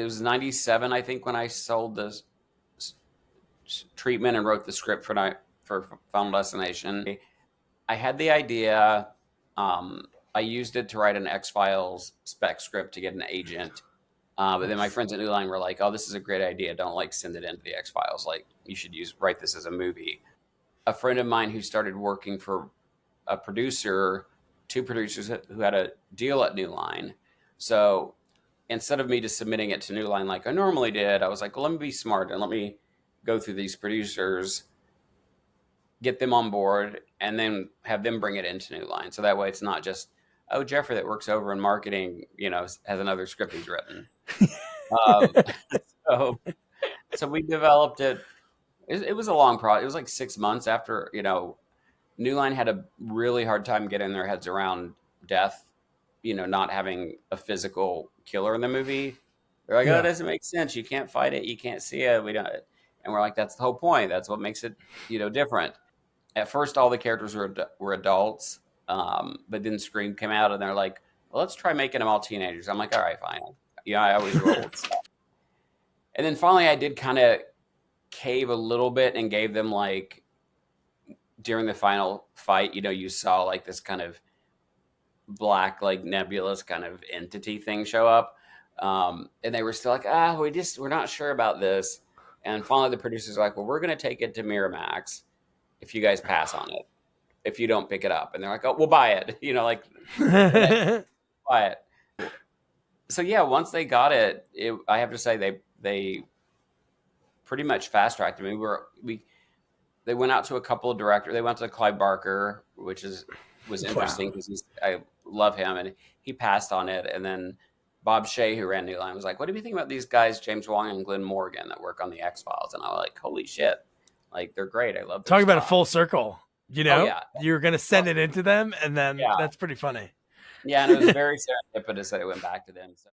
it was 97, I think, when I sold the treatment and wrote the script for Final Destination. I had the idea. I used it to write an X-Files spec script to get an agent. But then my friends at New Line were like, "Oh, this is a great idea. Don't like send it into the X-Files. Like you should write this as a movie." A friend of mine who started working for a producer, two producers who had a deal at New Line. So instead of me just submitting it to New Line like I normally did, I was like, well, let me be smart and let me go through these producers, get them on board, and then have them bring it into New Line. So that way it's not just, oh, Jeffrey that works over in marketing, has another script he's written. um, so we developed it. It was a long process. It was like 6 months after, New Line had a really hard time getting their heads around death, not having a physical killer in the movie. They're like, oh, it doesn't make sense. You can't fight it. You can't see it. We don't. And we're like, that's the whole point. That's what makes it, different. At first, all the characters were adults, but then Scream came out, and they're like, well, let's try making them all teenagers. I'm like, all right, fine. I always roll with stuff. And then finally, I did kind of cave a little bit and gave them like, during the final fight, you saw like this kind of black, like nebulous kind of entity thing show up. And they were still like, we're not sure about this. And finally the producers were like, well, we're going to take it to Miramax if you guys pass on it, if you don't pick it up. And they're like, oh, we'll buy it. Buy it. So yeah, once they got it, I have to say they pretty much fast tracked me. They went out to a couple of directors. They went to Clive Barker, which was interesting because I love him, and he passed on it. And then Bob Shea, who ran New Line, was like, "What do you think about these guys, James Wong and Glenn Morgan, that work on the X-Files?" And I was like, "Holy shit! Like they're great. I love." Talk about a full circle. You're gonna send it into them, and then that's pretty funny. Yeah, and it was very serendipitous that it went back to them. So.